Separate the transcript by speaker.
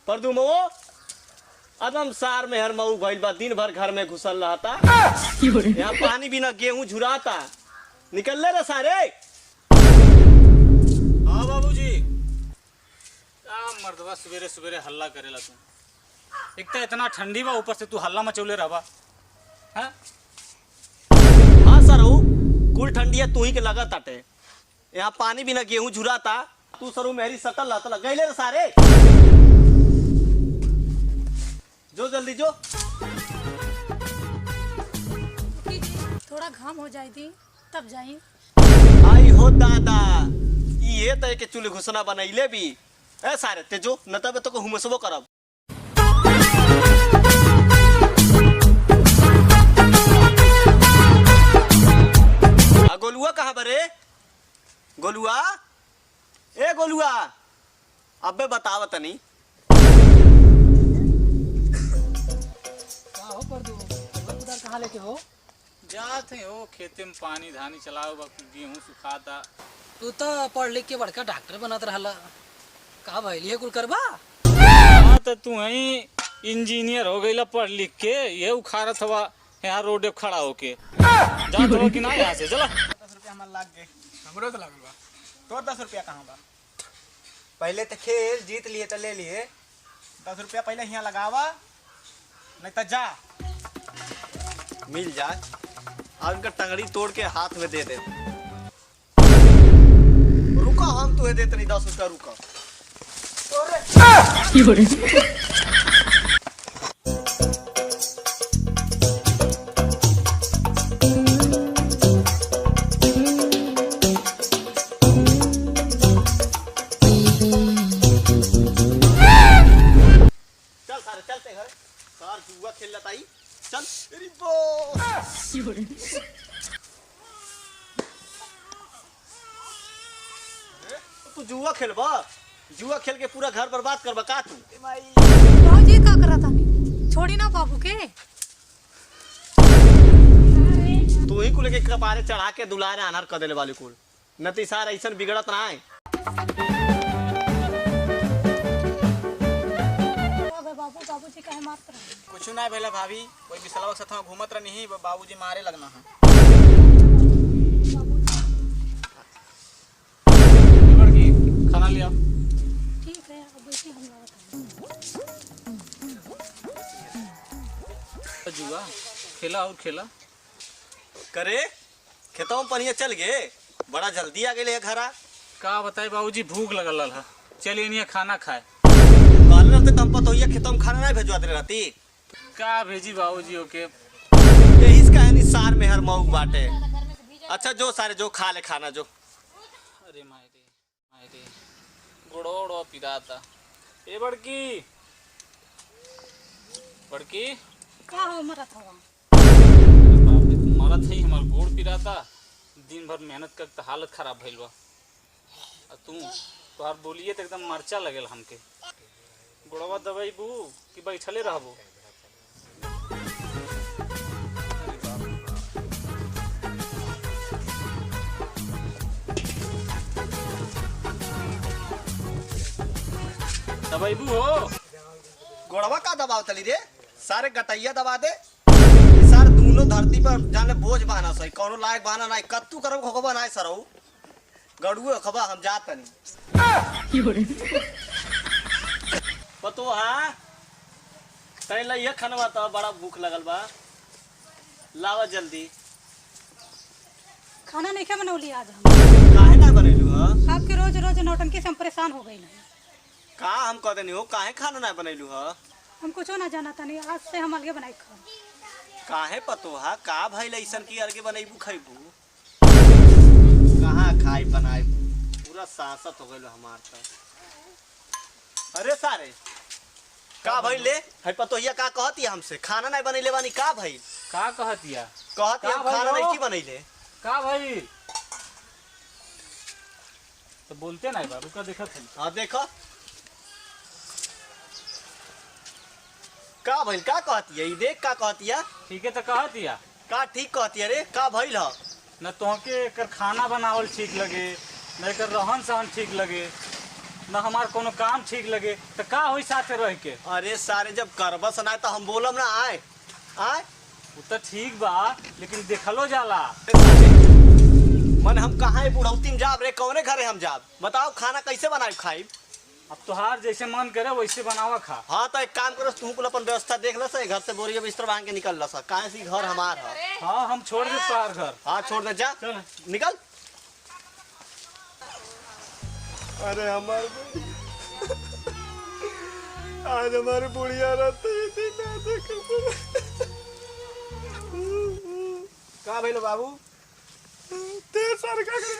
Speaker 1: परदुमो अदम सार में हर मऊ भइल बा, दिन भर घर में घुसल रहता। यहाँ पानी बिना गेहूं झुराता, निकल ले रे सारे।
Speaker 2: हाँ बाबूजी। मर्दवा सवेरे सवेरे हल्ला करेला तू। एक तो इतना ठंडी बा, ऊपर से तू हल्ला मचौले रहबा। हाँ
Speaker 1: सर कुल ठंडी है तू ही के लगा ताटे। यहाँ पानी बिना गेहूं झुराता, तू सरू मेरी सटल रहता गई ले रे सारे। जो जल्दी जो।
Speaker 3: थोड़ा घाम हो जाए थी तब जाई।
Speaker 1: आई हो दादा, ये तय के चूल्हे घुसना बनैले भी। ए सारे तेजो न तब तो को हुमसबो करब। गोलुआ कहाँ बरे? गोलुआ, ए गोलुआ, अबे बताव तनी।
Speaker 3: कहाँ लेके हो?
Speaker 2: जाते हो खेते में पानी धानी चलाओ, गेहूं सुखाता।
Speaker 4: तू तो पढ़ लिख के बड़का डॉक्टर बनत रहला, का भइल कुल करबा?
Speaker 2: हाँ तो तू ही इंजीनियर हो गईला पढ़ लिख के, ये उखाड़त हवा यहाँ रोड खड़ा होके। जात हो कि ना यहाँ से चला।
Speaker 5: 10 रुपया हमारे लाग गए, हमरो तो लागल बा। तोर 10 रुपया कहाँ बा?
Speaker 6: पहले तो खेल जीत लिए तो ले लिए।
Speaker 5: 10 रुपया पहले यहाँ लगावा, नहीं तो जा।
Speaker 1: मिल जाए और उनका टंगड़ी तोड़ के हाथ में दे दे। रुका, हम तुहे देते नहीं 10 रुपया। रुका चल सारे चलते घर। सार जुआ खेल लेता ही। चल तू जुआ खेलबा? जुआ खेल के पूरा घर बर्बाद करबा का तू?
Speaker 3: बाबूजी का करा था? छोड़ी ना बाबू के।
Speaker 1: तू ही कुल के कपारे चढ़ा के दुलारे अनहर कर देले वाली कुल। नती सार ऐसन बिगड़त ना है।
Speaker 3: बाबूजी काहे मारत रहे?
Speaker 5: कुछ ना भेला भाभी, कोई बिसलवा के साथ घूमत रही, बाबूजी मारे लगना है।
Speaker 2: खाना लिया।
Speaker 3: ठीक है, अब बैठी हम
Speaker 2: तो जुआ खेला और खेला
Speaker 1: करे खेतों में पनिया चल गए, बड़ा जल्दी आ गए घरा।
Speaker 2: का बताए बाबूजी, भूख लगल है। चलिए नहीं खाना खाए।
Speaker 1: तो कम पत होइए, खेतों में खाना नहीं भेजवा दे रहती।
Speaker 2: का भेजी बाबूजी ओके।
Speaker 1: यही कहनी सार में हर मऊ बाटे। अच्छा जो सारे जो खा ले खाना जो।
Speaker 2: अरे मायरे मायरे, गुड़ोड़ो पिराता। ए बड़की बड़की,
Speaker 3: का हो मरत हवा?
Speaker 2: मरत है हमार गोड़ पिराता। दिन भर मेहनत करके हालत खराब भइल बा। तू तोहार बोलिए तो एकदम मरचा लगेल हमके। गोड़वा दवाई बू कि बैठले रहबो? दवाई बू हो।
Speaker 1: गोड़वा का दबाव तली रे? सारे गटैया दबा दे। सारे दोनों धरती पर जाने बोझ बाना सही, कोनो लायक बाना नहीं। कत्तू करब खबा नहीं सरऊ गड़ुए खबा हम जात नहीं। पतो है तैला ये खनवा तो बड़ा भूख लगल बा, लावा जल्दी।
Speaker 3: खाना नहीं क्या बनौली आज हम?
Speaker 1: काहे ना बनेलू ह?
Speaker 3: आपके रोज रोज नौटंकी से हम परेशान हो गई ना।
Speaker 1: का हम कह देनी हो, काहे खाना ना बनेलू ह?
Speaker 3: हम कुछ ना जाना था नहीं, आज से हम अलगे बनाई खा।
Speaker 1: काहे पतो है का भइल ऐसन की अलगे बनैबू खैबू? कहाँ खाई बनाई, पूरा सांसत हो गइल हमार त। अरे सारे का भइल ले? है पतो हिया का कहती हमसे खाना नहीं बनैले बानी? का भइल?
Speaker 2: का कहतिया?
Speaker 1: कहती हम
Speaker 2: का
Speaker 1: खाना
Speaker 2: भइल
Speaker 1: नहीं
Speaker 2: हो?
Speaker 1: की बनैले।
Speaker 2: का भाई तो बोलते नहीं बाबू का देखा थे।
Speaker 1: हाँ देखो का भइल, का कहती है देख का कहती है।
Speaker 2: ठीक है तो कहतिया
Speaker 1: का ठीक कहती है रे, का भइल ह?
Speaker 2: न तोहके एकर खाना बनावल ठीक लगे, न एकर रहन सहन ठीक लगे। ना हमार कोनो काम ठीक लगे तो का होई साथे रह के।
Speaker 1: अरे सारे जब करबस ना तो हम बोलम ना आए आए
Speaker 2: वो तो ठीक बा लेकिन देखलो जाला।
Speaker 1: मन हम कहाँ है बुढ़ौती में जाब रे कौने घरे हम जाब बताओ खाना कैसे बनाए खाई।
Speaker 2: अब तुहार जैसे मन करे वैसे बनावा खा।
Speaker 1: हाँ तो एक काम करो तू कुल अपन व्यवस्था देख ल सही घर से बोरिया बिस्तर बांध के निकल ल कहाँ से घर हमार है।
Speaker 2: हाँ हम छोड़ दे तुहार घर।
Speaker 1: हाँ छोड़ दे जा
Speaker 2: चल
Speaker 1: निकल। अरे हमारे आज हमारे बुढ़िया रहते
Speaker 5: का भइलो बाबू?
Speaker 1: तेरे सर का करे